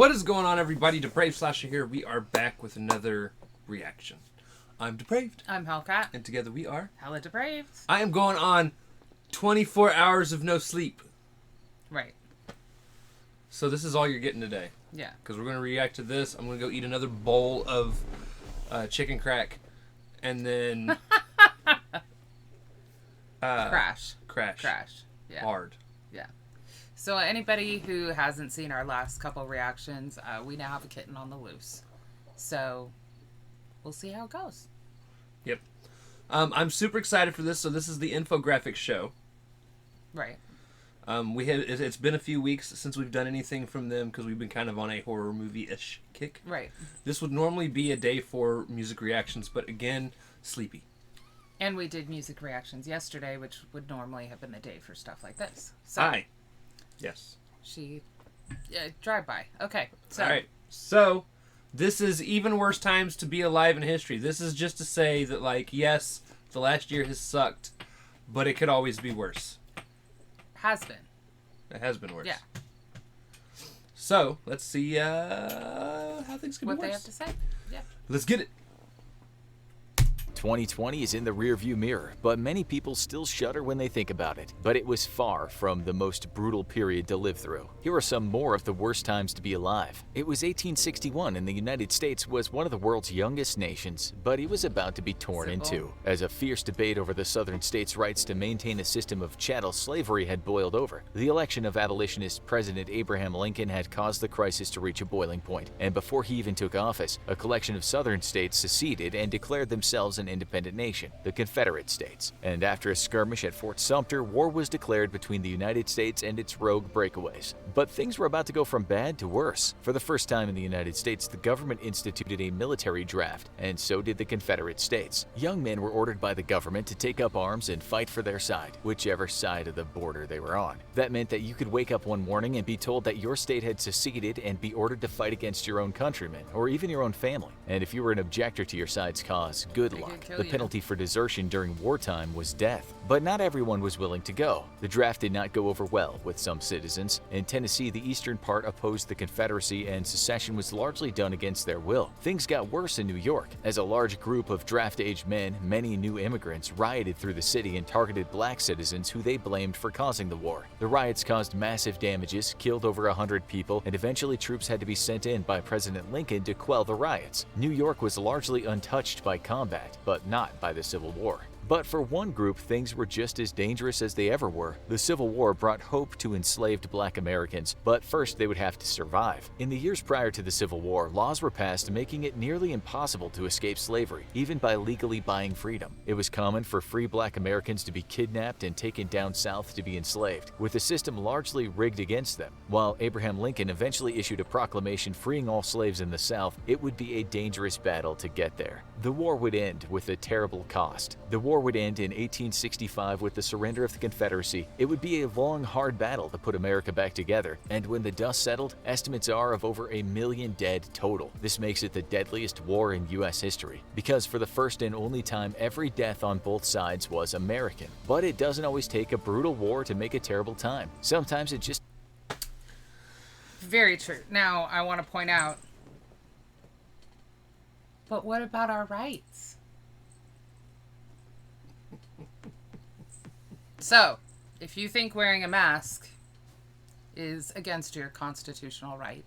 What is going on, everybody? Depraved Slasher here. We are back with another reaction. I'm Depraved. I'm Hellcat. And together we are... HellaDepraved. I am going on 24 hours of no sleep. Right. So this is all you're getting today. Yeah. Because we're going to react to this. I'm going to go eat another bowl of chicken crack. And then... Crash. Yeah. Hard. Yeah. So anybody who hasn't seen our last couple reactions, we now have a kitten on the loose. So we'll see how it goes. Yep. I'm super excited for this. So this is the Infographics Show. Right. It's been a few weeks since we've done anything from them because we've been kind of on a horror movie-ish kick. Right. This would normally be a day for music reactions, but again, sleepy. And we did music reactions yesterday, which would normally have been the day for stuff like this. So Hi. Yes. Drive by. Okay. So. All right. So, this is even worse times to be alive in history. This is just to say that, like, yes, the last year has sucked, but it could always be worse. Has been. It has been worse. Yeah. So, let's see how things can be worse. What they have to say. Yeah. Let's get it. 2020 is in the rearview mirror, but many people still shudder when they think about it. But it was far from the most brutal period to live through. Here are some more of the worst times to be alive. It was 1861 and the United States was one of the world's youngest nations, but it was about to be torn in two, as a fierce debate over the southern states' rights to maintain a system of chattel slavery had boiled over. The election of abolitionist President Abraham Lincoln had caused the crisis to reach a boiling point, and before he even took office, a collection of southern states seceded and declared themselves an independent nation, the Confederate States. And after a skirmish at Fort Sumter, war was declared between the United States and its rogue breakaways. But things were about to go from bad to worse. For the first time in the United States, the government instituted a military draft, and so did the Confederate States. Young men were ordered by the government to take up arms and fight for their side, whichever side of the border they were on. That meant that you could wake up one morning and be told that your state had seceded and be ordered to fight against your own countrymen, or even your own family. And if you were an objector to your side's cause, good luck. The penalty for desertion during wartime was death. But not everyone was willing to go. The draft did not go over well with some citizens. In Tennessee, the eastern part opposed the Confederacy and secession was largely done against their will. Things got worse in New York, as a large group of draft-age men, many new immigrants, rioted through the city and targeted black citizens who they blamed for causing the war. The riots caused massive damages, killed over 100 people, and eventually troops had to be sent in by President Lincoln to quell the riots. New York was largely untouched by combat, but not by the Civil War. But for one group, things were just as dangerous as they ever were. The Civil War brought hope to enslaved black Americans, but first they would have to survive. In the years prior to the Civil War, laws were passed making it nearly impossible to escape slavery, even by legally buying freedom. It was common for free black Americans to be kidnapped and taken down south to be enslaved, with the system largely rigged against them. While Abraham Lincoln eventually issued a proclamation freeing all slaves in the South, it would be a dangerous battle to get there. The war would end with a terrible cost. The war would end in 1865 with the surrender of the Confederacy. It would be a long, hard battle to put America back together, and when the dust settled, estimates are of over 1 million dead total. This makes it the deadliest war in U.S. history, because for the first and only time, every death on both sides was American. But it doesn't always take a brutal war to make a terrible time. Sometimes it just... Very true. Now, I want to point out, but what about our rights? So, if you think wearing a mask is against your constitutional right,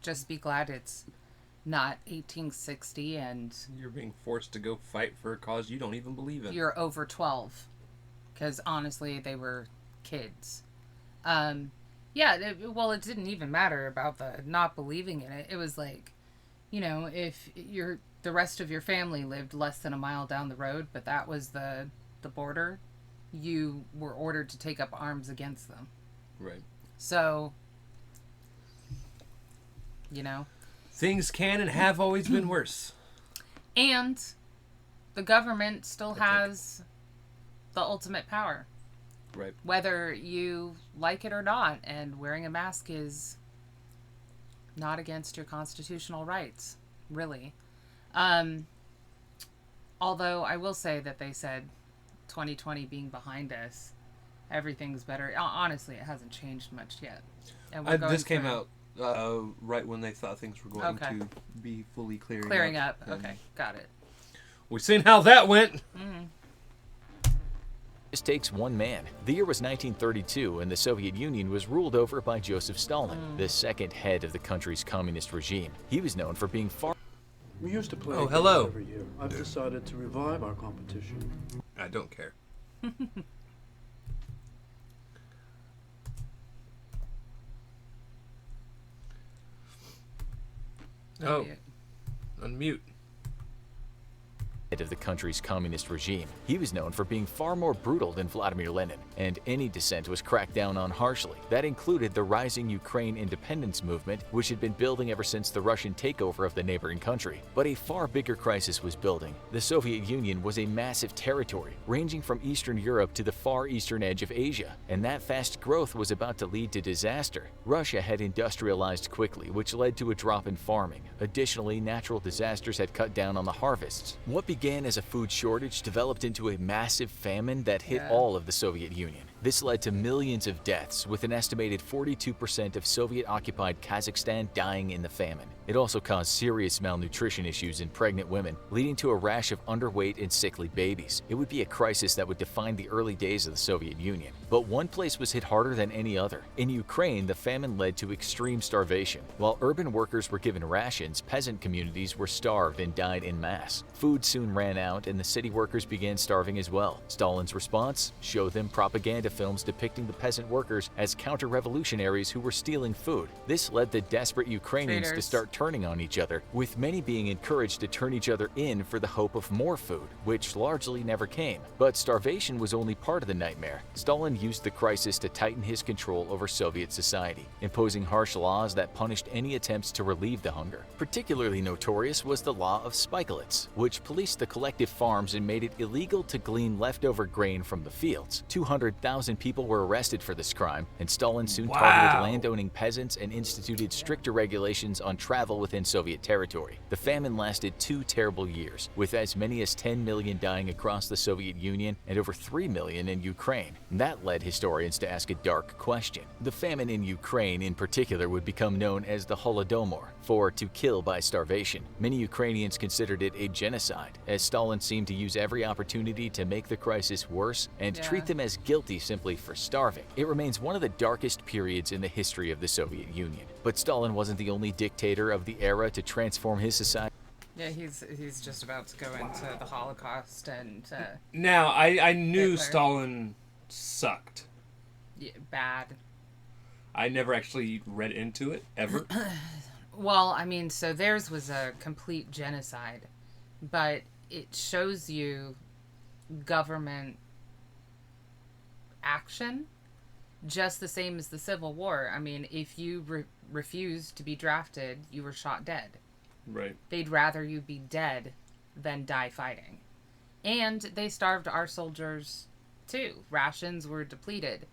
just be glad it's not 1860 and You're being forced to go fight for a cause you don't even believe in. you're over 12. Because honestly, they were kids. It didn't even matter about the not believing in it. It was like, you know, if the rest of your family lived less than a mile down the road, but that was the border, you were ordered to take up arms against them. Right. So, you know. Things can and have always been worse. And the government still has the ultimate power. Right. Whether you like it or not, and wearing a mask is not against your constitutional rights, really. Although I will say that they said 2020 being behind us, everything's better. Honestly, it hasn't changed much yet. And This came out Right when they thought things were going Okay. to be fully Clearing up. and Okay, got it. We've seen how that went. This takes one man. The year was 1932, and the Soviet Union was ruled over by Joseph Stalin, the second head of the country's communist regime. He was known for being far. We used to play Oh, games hello. every year. I've decided to revive our competition. I don't care. Oh, unmute. Head of the country's communist regime. He was known for being far more brutal than Vladimir Lenin, and any dissent was cracked down on harshly. That included the rising Ukraine independence movement, which had been building ever since the Russian takeover of the neighboring country. But a far bigger crisis was building. The Soviet Union was a massive territory, ranging from Eastern Europe to the far eastern edge of Asia, and that fast growth was about to lead to disaster. Russia had industrialized quickly, which led to a drop in farming. Additionally, natural disasters had cut down on the harvests. What began as a food shortage developed into a massive famine that hit all of the Soviet Union. This led to millions of deaths, with an estimated 42% of Soviet-occupied Kazakhstan dying in the famine. It also caused serious malnutrition issues in pregnant women, leading to a rash of underweight and sickly babies. It would be a crisis that would define the early days of the Soviet Union. But one place was hit harder than any other. In Ukraine, the famine led to extreme starvation. While urban workers were given rations, peasant communities were starved and died en masse. Food soon ran out, and the city workers began starving as well. Stalin's response? Show them propaganda films depicting the peasant workers as counter-revolutionaries who were stealing food. This led the desperate Ukrainians to start turning on each other, with many being encouraged to turn each other in for the hope of more food, which largely never came. But starvation was only part of the nightmare. Stalin used the crisis to tighten his control over Soviet society, imposing harsh laws that punished any attempts to relieve the hunger. Particularly notorious was the law of spikelets, which policed the collective farms and made it illegal to glean leftover grain from the fields. 200,000 people were arrested for this crime, and Stalin soon targeted landowning peasants and instituted stricter regulations on travel within Soviet territory. The famine lasted 2 terrible years, with as many as 10 million dying across the Soviet Union and over 3 million in Ukraine. That led historians to ask a dark question. The famine in Ukraine in particular would become known as the Holodomor, for to kill by starvation. Many Ukrainians considered it a genocide, as Stalin seemed to use every opportunity to make the crisis worse and treat them as guilty simply for starving. It remains one of the darkest periods in the history of the Soviet Union. But Stalin wasn't the only dictator of the era to transform his society. Yeah, he's just about to go into the Holocaust and Now, I knew Hitler. Stalin sucked. bad. I never actually read into it, ever. Well, I mean, so theirs was a complete genocide, but it shows you government action just the same as the Civil War. I mean, if you refused to be drafted, you were shot dead. Right. They'd rather you be dead than die fighting. And they starved our soldiers too. Rations were depleted.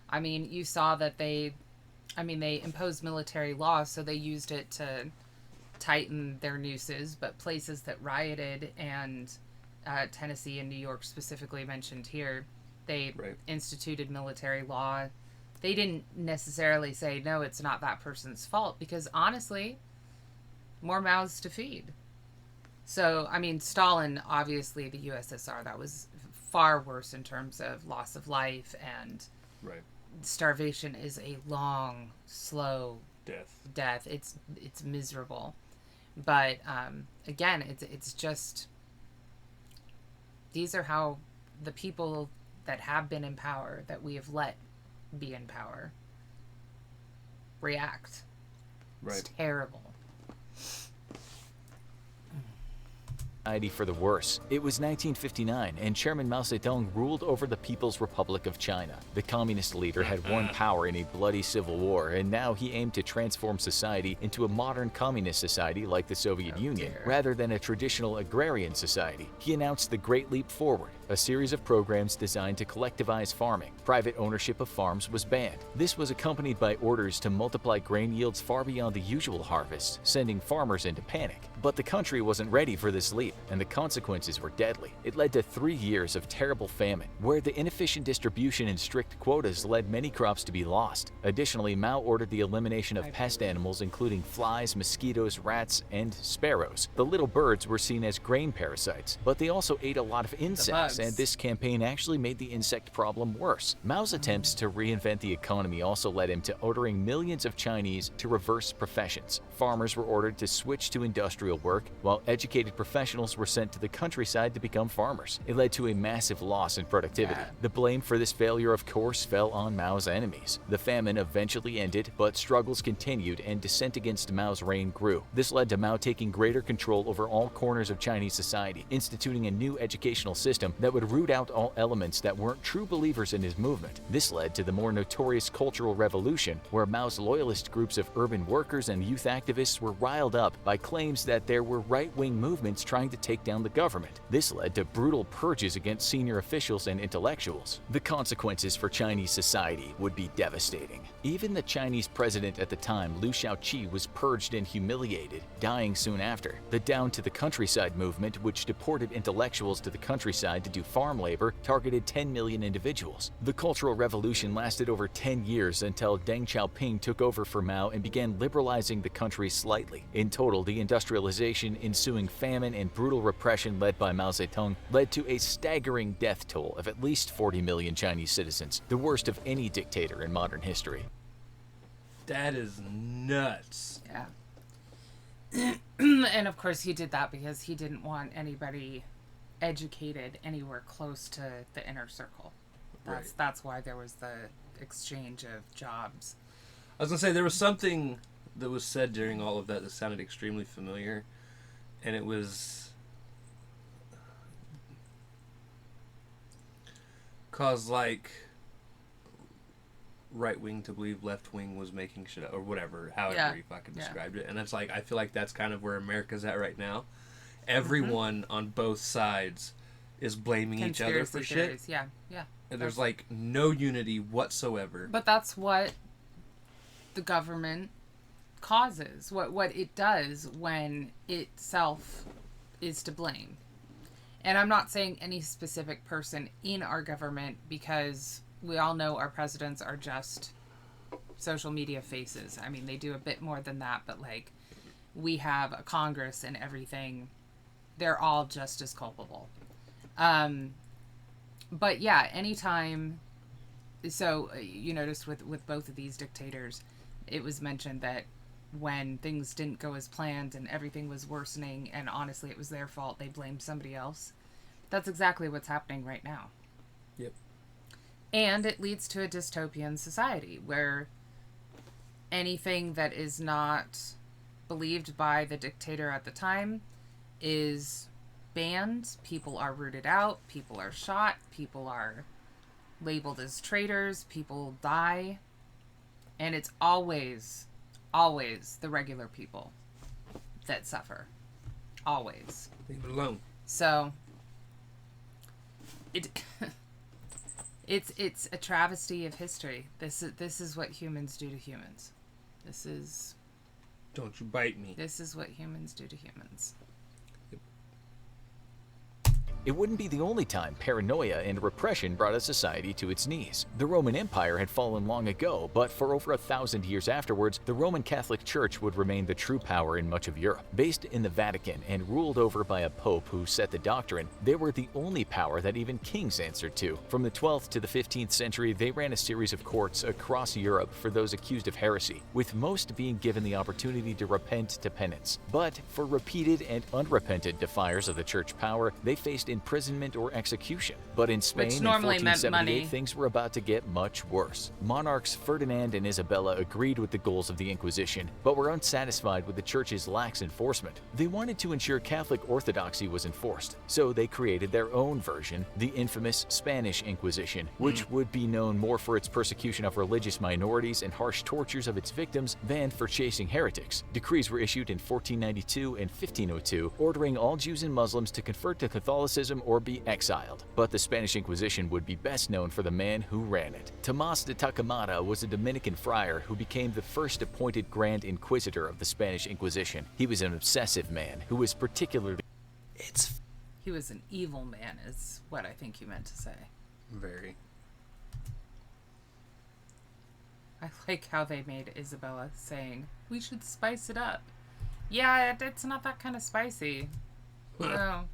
I mean, you saw that they imposed military law, so they used it to tighten their nooses, but places that rioted, and Tennessee and New York specifically mentioned here, they instituted military law. They didn't necessarily say, no, it's not that person's fault, because honestly, more mouths to feed. So, I mean, Stalin, obviously, the USSR, that was far worse in terms of loss of life, and starvation is a long, slow death. It's miserable. But, again, it's just, these are how the people that have been in power, that we have let be in power, react. It's terrible. For the worse. It was 1959, and Chairman Mao Zedong ruled over the People's Republic of China. The communist leader had won power in a bloody civil war, and now he aimed to transform society into a modern communist society like the Soviet Union, rather than a traditional agrarian society. He announced the Great Leap Forward, a series of programs designed to collectivize farming. Private ownership of farms was banned. This was accompanied by orders to multiply grain yields far beyond the usual harvest, sending farmers into panic. But the country wasn't ready for this leap. and the consequences were deadly. It led to 3 years of terrible famine, where the inefficient distribution and strict quotas led many crops to be lost. Additionally, Mao ordered the elimination of pest animals including flies, mosquitoes, rats, and sparrows. The little birds were seen as grain parasites, but they also ate a lot of insects, and this campaign actually made the insect problem worse. Mao's attempts to reinvent the economy also led him to ordering millions of Chinese to reverse professions. Farmers were ordered to switch to industrial work, while educated professionals were sent to the countryside to become farmers. It led to a massive loss in productivity. The blame for this failure, of course, fell on Mao's enemies. The famine eventually ended, but struggles continued and dissent against Mao's reign grew. This led to Mao taking greater control over all corners of Chinese society, instituting a new educational system that would root out all elements that weren't true believers in his movement. This led to the more notorious Cultural Revolution, where Mao's loyalist groups of urban workers and youth activists were riled up by claims that there were right-wing movements trying to take down the government. This led to brutal purges against senior officials and intellectuals. The consequences for Chinese society would be devastating. Even the Chinese president at the time, Liu Shaoqi, was purged and humiliated, dying soon after. The Down to the Countryside movement, which deported intellectuals to the countryside to do farm labor, targeted 10 million individuals. The Cultural Revolution lasted over 10 years until Deng Xiaoping took over for Mao and began liberalizing the country slightly. In total, the industrialization, ensuing famine, and brutal repression led by Mao Zedong led to a staggering death toll of at least 40 million Chinese citizens, the worst of any dictator in modern history. That is nuts. Yeah. And of course he did that because he didn't want anybody educated anywhere close to the inner circle. That's why there was the exchange of jobs. I was gonna say there was something that was said during all of that sounded extremely familiar, and it was cause like right wing to believe left wing was making shit up, or whatever, however you fucking described it. And it's like, I feel like that's kind of where America's at right now. Everyone on both sides is blaming each other for shit. Yeah. And there's like no unity whatsoever. But that's what the government causes. What it does when itself is to blame. And I'm not saying any specific person in our government, because we all know our presidents are just social media faces. I mean, they do a bit more than that, but like, we have a Congress and everything. They're all just as culpable. But yeah, anytime, so you noticed with both of these dictators, it was mentioned that when things didn't go as planned and everything was worsening and honestly it was their fault, they blamed somebody else. That's exactly what's happening right now. Yep. And it leads to a dystopian society where anything that is not believed by the dictator at the time is banned. People are rooted out. People are shot. People are labeled as traitors. People die. And it's always the regular people that suffer. Always. Leave it alone. So it's a travesty of history. This is what humans do to humans. Don't you bite me. This is what humans do to humans. It wouldn't be the only time paranoia and repression brought a society to its knees. The Roman Empire had fallen long ago, but for over 1,000 years afterwards, the Roman Catholic Church would remain the true power in much of Europe. Based in the Vatican and ruled over by a pope who set the doctrine, they were the only power that even kings answered to. From the 12th to the 15th century, they ran a series of courts across Europe for those accused of heresy, with most being given the opportunity to repent to penance. But for repeated and unrepentant defiers of the church power, they faced imprisonment or execution. But in Spain in 1478, things were about to get much worse. Monarchs Ferdinand and Isabella agreed with the goals of the Inquisition, but were unsatisfied with the church's lax enforcement. They wanted to ensure Catholic orthodoxy was enforced, so they created their own version, the infamous Spanish Inquisition, which would be known more for its persecution of religious minorities and harsh tortures of its victims than for chasing heretics. Decrees were issued in 1492 and 1502, ordering all Jews and Muslims to convert to Catholicism or be exiled. But the Spanish Inquisition would be best known for the man who ran it. Tomás de Torquemada was a Dominican friar who became the first appointed Grand Inquisitor of the Spanish Inquisition. He was an obsessive man who was particularly He was an evil man, is what I think you meant to say. Very. I like how they made Isabella saying, we should spice it up. Yeah, it's not that kind of spicy. No.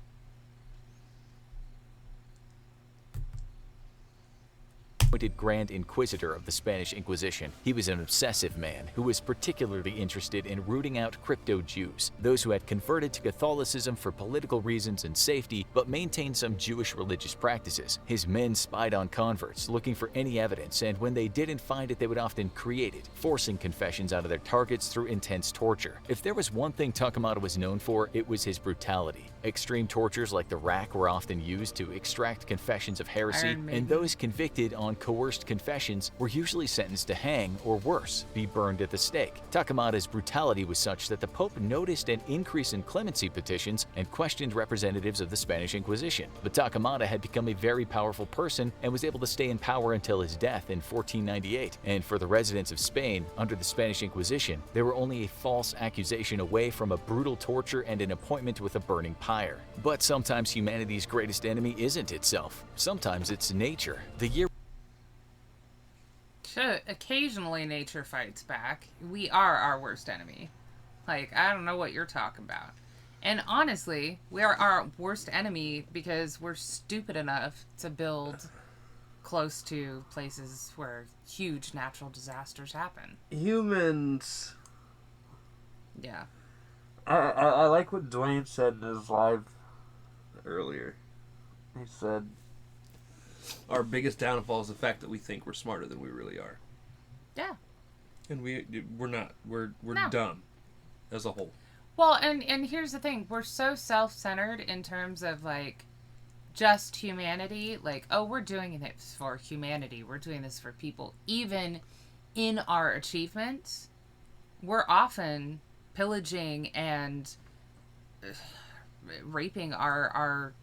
Appointed Grand Inquisitor of the Spanish Inquisition. He was an obsessive man who was particularly interested in rooting out crypto-Jews, those who had converted to Catholicism for political reasons and safety, but maintained some Jewish religious practices. His men spied on converts, looking for any evidence, and when they didn't find it, they would often create it, forcing confessions out of their targets through intense torture. If there was one thing Takamata was known for, it was his brutality. Extreme tortures like the rack were often used to extract confessions of heresy, and those convicted on coerced confessions were usually sentenced to hang or worse, be burned at the stake. Takamata's brutality was such that the Pope noticed an increase in clemency petitions and questioned representatives of the Spanish Inquisition. But Takamata had become a very powerful person and was able to stay in power until his death in 1498. And for the residents of Spain, under the Spanish Inquisition, they were only a false accusation away from a brutal torture and an appointment with a burning pyre. But sometimes humanity's greatest enemy isn't itself. Sometimes it's nature. The year occasionally nature fights back. We are our worst enemy. Like, I don't know what you're talking about. And honestly, we are our worst enemy because we're stupid enough to build close to places where huge natural disasters happen. Humans. Yeah. I like what Dwayne said in his live earlier. He said, our biggest downfall is the fact that we think we're smarter than we really are. Yeah. And we're not. We're No. dumb as a whole. Well, and here's the thing. We're so self-centered in terms of, like, just humanity. Like, oh, we're doing this for humanity. We're doing this for people. Even in our achievements, we're often pillaging and raping our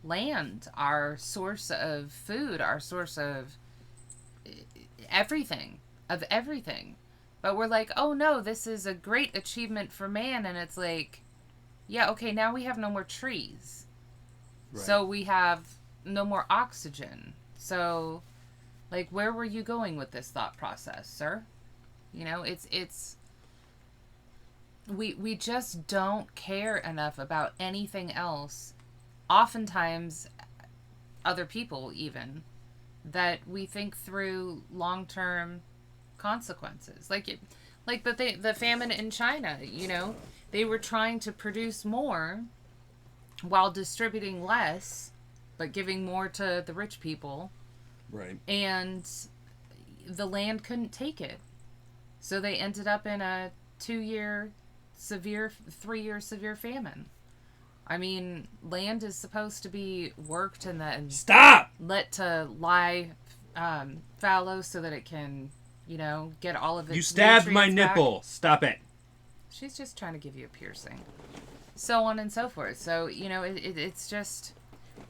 land, our source of food, our source of everything. But we're like, oh no, this is a great achievement for man. And it's like, yeah, okay, now we have no more trees. Right. So we have no more oxygen. So, like, where were you going with this thought process, sir? You know, we just don't care enough about anything else. Oftentimes, other people even, that we think through long-term consequences. Like the famine in China, you know, they were trying to produce more while distributing less, but giving more to the rich people. Right. And the land couldn't take it. So they ended up in a 3-year severe famine. I mean, land is supposed to be worked and then let to lie fallow so that it can, you know, get all of its. You stabbed my nipple. Back. Stop it. She's just trying to give you a piercing. So on and so forth. So, you know, it's just,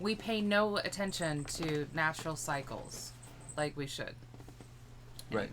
we pay no attention to natural cycles like we should. Right.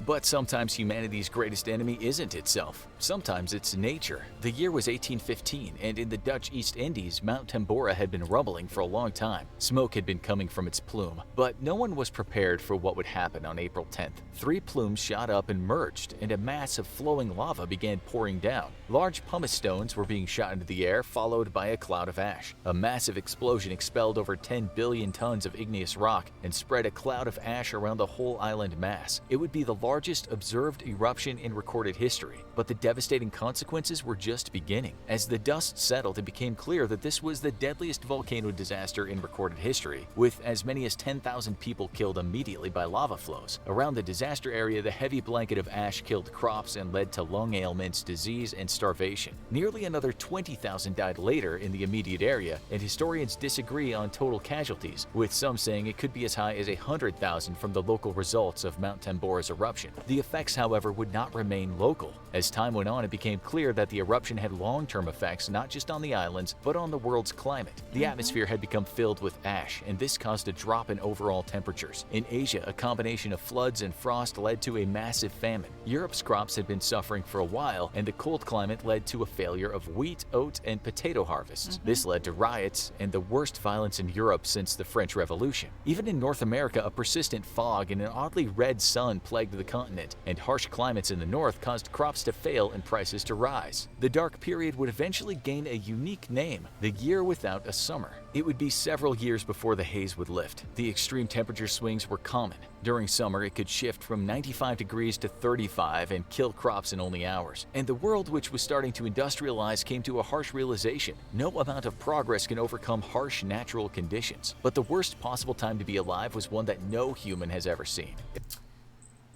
But sometimes humanity's greatest enemy isn't itself. Sometimes it's nature. The year was 1815, and in the Dutch East Indies, Mount Tambora had been rumbling for a long time. Smoke had been coming from its plume, but no one was prepared for what would happen on April 10th. 3 plumes shot up and merged, and a mass of flowing lava began pouring down. Large pumice stones were being shot into the air, followed by a cloud of ash. A massive explosion expelled over 10 billion tons of igneous rock and spread a cloud of ash around the whole island mass. It would be the largest observed eruption in recorded history, but the devastating consequences were just beginning. As the dust settled, it became clear that this was the deadliest volcano disaster in recorded history, with as many as 10,000 people killed immediately by lava flows. Around the disaster area, the heavy blanket of ash killed crops and led to lung ailments, disease, and starvation. Nearly another 20,000 died later in the immediate area, and historians disagree on total casualties, with some saying it could be as high as 100,000 from the local results of Mount Tambora's eruption. eruption. The effects, however, would not remain local. As time went on, it became clear that the eruption had long-term effects not just on the islands, but on the world's climate. The atmosphere had become filled with ash, and this caused a drop in overall temperatures. In Asia, a combination of floods and frost led to a massive famine. Europe's crops had been suffering for a while, and the cold climate led to a failure of wheat, oat, and potato harvests. This led to riots and the worst violence in Europe since the French Revolution. Even in North America, a persistent fog and an oddly red sun plagued the continent, and harsh climates in the north caused crops to fail and prices to rise. The dark period would eventually gain a unique name, the year without a summer. It would be several years before the haze would lift. The extreme temperature swings were common. During summer, it could shift from 95 degrees to 35 and kill crops in only hours. And the world, which was starting to industrialize, came to a harsh realization. No amount of progress can overcome harsh natural conditions. But the worst possible time to be alive was one that no human has ever seen.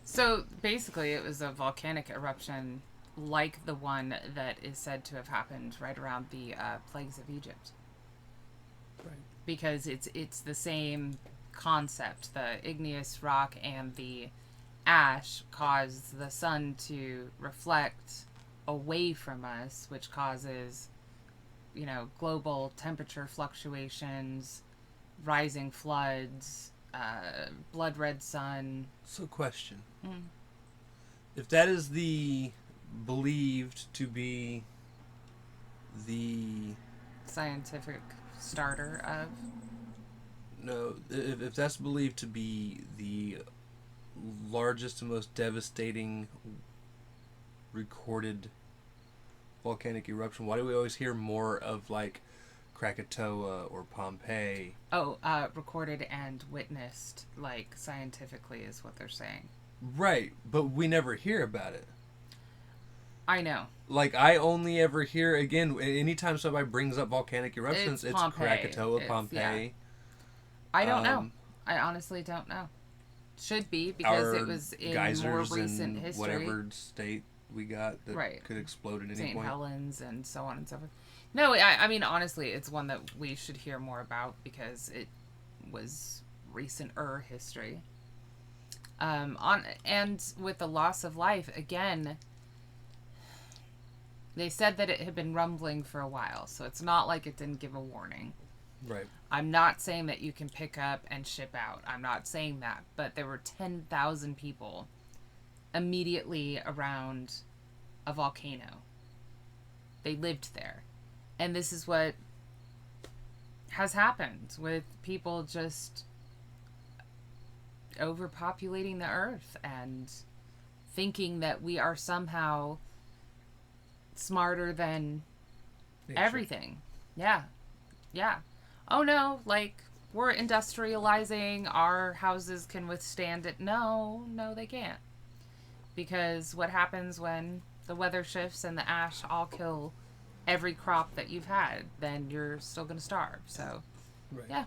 So basically, it was a volcanic eruption like the one that is said to have happened right around the plagues of Egypt. Right. Because it's the same concept. The igneous rock and the ash cause the sun to reflect away from us, which causes, global temperature fluctuations, rising floods, blood red sun. So question. If that is believed to be the scientific starter of... No, if that's believed to be the largest and most devastating recorded volcanic eruption, why do we always hear more of like Krakatoa or Pompeii? Recorded and witnessed, like scientifically is what they're saying. Right, but we never hear about it. I know. Like, I only ever hear, again, anytime somebody brings up volcanic eruptions, it's Krakatoa, Pompeii. Yeah. I don't know. I honestly don't know. Should be, because it was in more recent history. Whatever state we got that could explode at any St. point. Helens and so on and so forth. No, I mean, honestly, it's one that we should hear more about because it was recent-er history. And with the loss of life, again, they said that it had been rumbling for a while, so it's not like it didn't give a warning. Right. I'm not saying that you can pick up and ship out. I'm not saying that. But there were 10,000 people immediately around a volcano. They lived there. And this is what has happened with people just overpopulating the earth and thinking that we are somehow smarter than everything. Yeah. Oh no, like, we're industrializing, our houses can withstand it. No, they can't. Because what happens when the weather shifts and the ash all kill every crop that you've had, then you're still going to starve. So, yeah.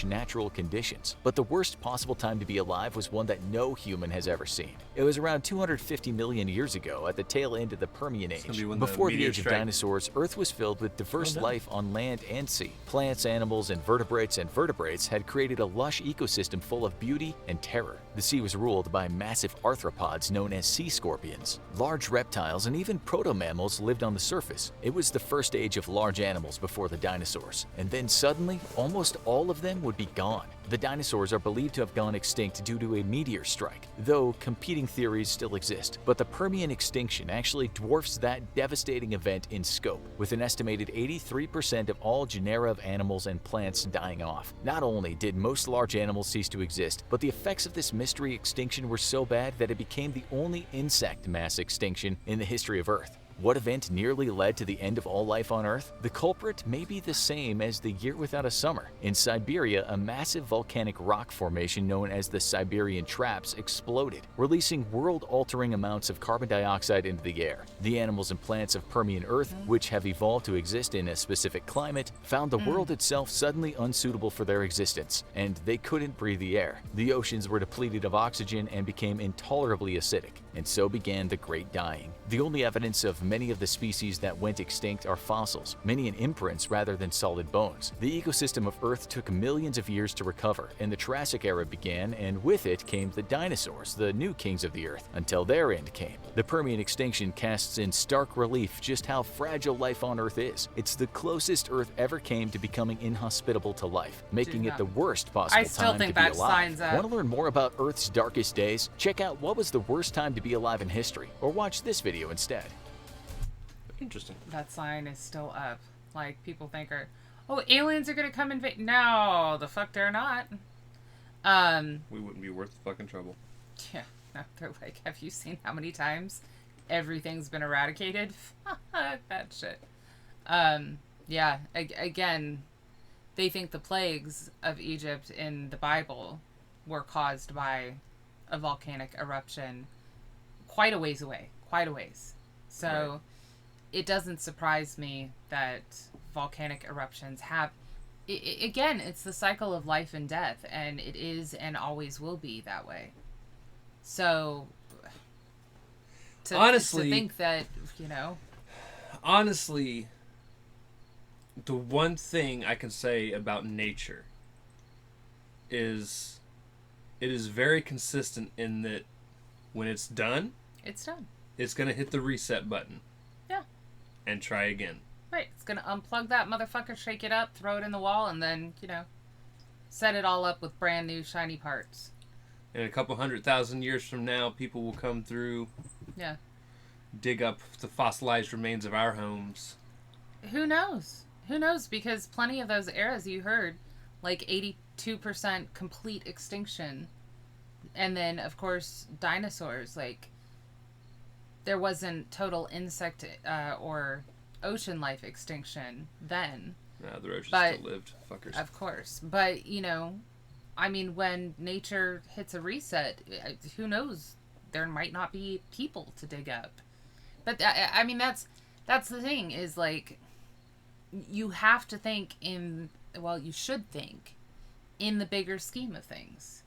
Natural conditions, but the worst possible time to be alive was one that no human has ever seen. It was around 250 million years ago at the tail end of the Permian Age. Before the age of dinosaurs, Earth was filled with diverse life on land and sea. Plants, animals, and vertebrates had created a lush ecosystem full of beauty and terror. The sea was ruled by massive arthropods known as sea scorpions. Large reptiles and even proto-mammals lived on the surface. It was the first age of large animals before the dinosaurs. And then suddenly, almost all of them would be gone. The dinosaurs are believed to have gone extinct due to a meteor strike, though competing theories still exist. But the Permian Extinction actually dwarfs that devastating event in scope, with an estimated 83% of all genera of animals and plants dying off. Not only did most large animals cease to exist, but the effects of this mystery extinction were so bad that it became the only insect mass extinction in the history of Earth. What event nearly led to the end of all life on Earth? The culprit may be the same as the year without a summer. In Siberia, a massive volcanic rock formation known as the Siberian Traps exploded, releasing world-altering amounts of carbon dioxide into the air. The animals and plants of Permian Earth, which have evolved to exist in a specific climate, found the world itself suddenly unsuitable for their existence, and they couldn't breathe the air. The oceans were depleted of oxygen and became intolerably acidic, and so began the Great Dying. The only evidence of many of the species that went extinct are fossils, many in imprints rather than solid bones. The ecosystem of Earth took millions of years to recover, and the Triassic era began, and with it came the dinosaurs, the new kings of the Earth, until their end came. The Permian Extinction casts in stark relief just how fragile life on Earth is. It's the closest Earth ever came to becoming inhospitable to life, making it the worst possible time to be alive. Want to learn more about Earth's darkest days? Check out what was the worst time to be alive in history, or watch this video instead. Interesting. That sign is still up. Like, people think aliens are gonna come invade. No, the fuck they're not. We wouldn't be worth the fucking trouble. Yeah, no, they're like, have you seen how many times everything's been eradicated? That shit. Yeah, again, they think the plagues of Egypt in the Bible were caused by a volcanic eruption quite a ways away. So right. It doesn't surprise me that volcanic eruptions have... Again, it's the cycle of life and death, and it is and always will be that way. So, honestly, to think that, honestly, the one thing I can say about nature is it is very consistent in that when it's done, it's done. It's going to hit the reset button. Yeah. And try again. Right. It's going to unplug that motherfucker, shake it up, throw it in the wall, and then, set it all up with brand new shiny parts. In a couple 100,000 years from now, people will come through. Yeah. Dig up the fossilized remains of our homes. Who knows? Because plenty of those eras you heard, like 82% complete extinction. And then, of course, dinosaurs. Like, there wasn't total insect or ocean life extinction then. No, the roaches still lived. Fuckers. Of course. But, when nature hits a reset, who knows? There might not be people to dig up. But, that's the thing, is, like, you have to think you should think in the bigger scheme of things.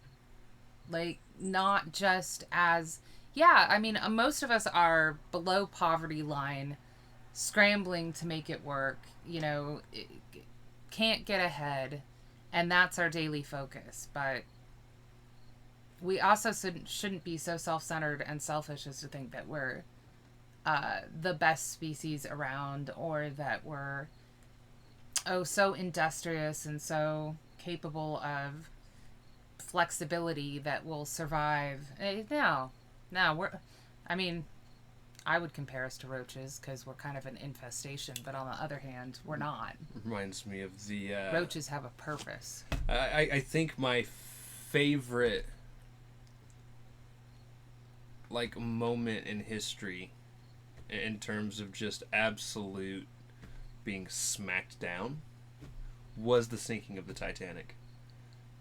Like, not just as... Yeah, most of us are below poverty line, scrambling to make it work, can't get ahead, and that's our daily focus. But we also shouldn't be so self-centered and selfish as to think that we're the best species around, or that we're so industrious and so capable of flexibility that we'll survive. No, I would compare us to roaches because we're kind of an infestation, but on the other hand, we're not. Reminds me of the... roaches have a purpose. I think my favorite, moment in history, in terms of just absolute being smacked down, was the sinking of the Titanic.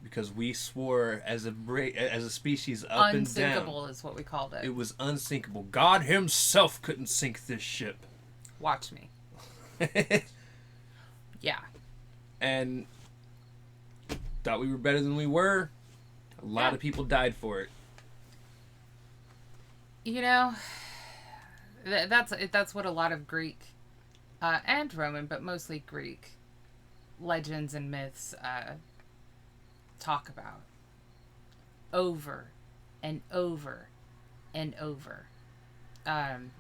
Because we swore as a species up and down. Unsinkable is what we called it. It was unsinkable. God himself couldn't sink this ship. Watch me. Yeah. And thought we were better than we were. A lot of people died for it. That's what a lot of Greek and Roman, but mostly Greek legends and myths talk about over and over and over. I'm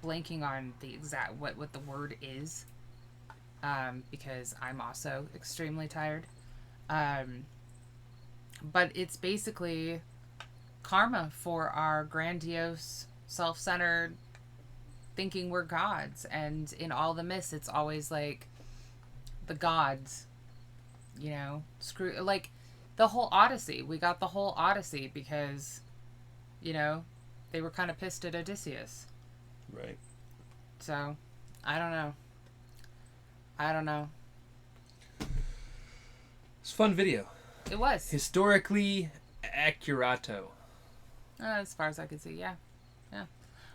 blanking on the exact what the word is, because I'm also extremely tired. But it's basically karma for our grandiose, self-centered thinking we're gods. And in all the myths, it's always like the gods, screw, like the whole Odyssey. We got the whole Odyssey because, they were kind of pissed at Odysseus. Right. So, I don't know. It's a fun video. It was. Historically accurato. As far as I could see, yeah.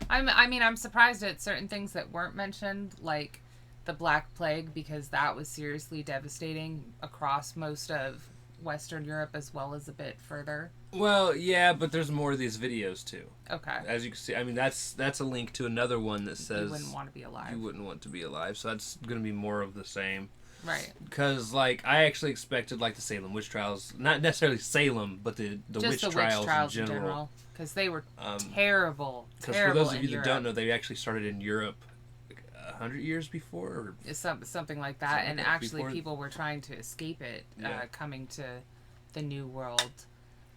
I'm surprised at certain things that weren't mentioned, like the Black Plague, because that was seriously devastating across most of Western Europe as well as a bit further. Well, yeah, but there's more of these videos too. Okay. As you can see, I mean, that's a link to another one that says you wouldn't want to be alive. You wouldn't want to be alive. So that's going to be more of the same. Right. Because, like, I actually expected, like, the Salem witch trials, not necessarily Salem, but the witch trials in general. Because they were terrible. Because for those of you that don't know, they actually started in Europe 100 years before? Or something like that. And actually people were trying to escape it, coming to the New World.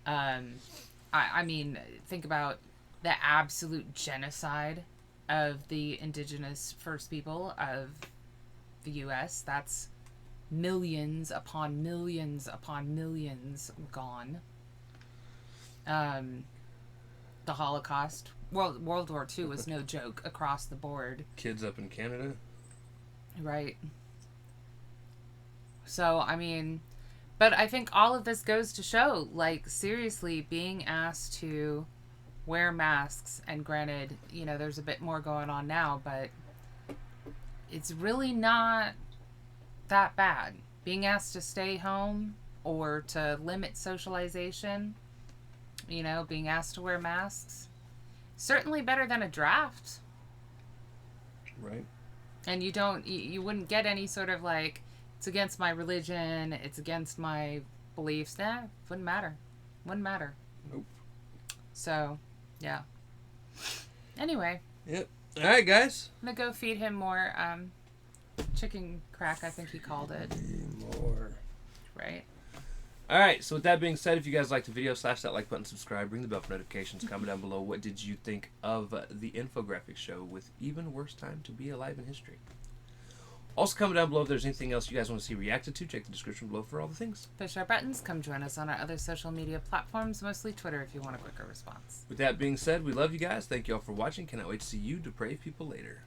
I mean, think about the absolute genocide of the indigenous first people of the U.S. That's millions upon millions upon millions gone. The Holocaust, World War II was no joke across the board. Kids up in Canada. Right. So, I mean, but I think all of this goes to show, like, seriously, being asked to wear masks, and granted, you know, there's a bit more going on now, but it's really not that bad. Being asked to stay home or to limit socialization, you know, being asked to wear masks, certainly better than a draft. Right. And you wouldn't get any sort of like, it's against my religion, it's against my beliefs. Nah, wouldn't matter. Nope. So, yeah. Anyway. Yep. All right, guys. I'm going to go feed him more chicken crack, I think he called it. More. Right. All right, so with that being said, if you guys liked the video, slash that like button, subscribe, ring the bell for notifications, comment down below what did you think of the Infographics Show with even worse time to be alive in history. Also, comment down below if there's anything else you guys want to see reacted to. Check the description below for all the things. Push our buttons. Come join us on our other social media platforms, mostly Twitter if you want a quicker response. With that being said, we love you guys. Thank you all for watching. Cannot wait to see you depraved people later.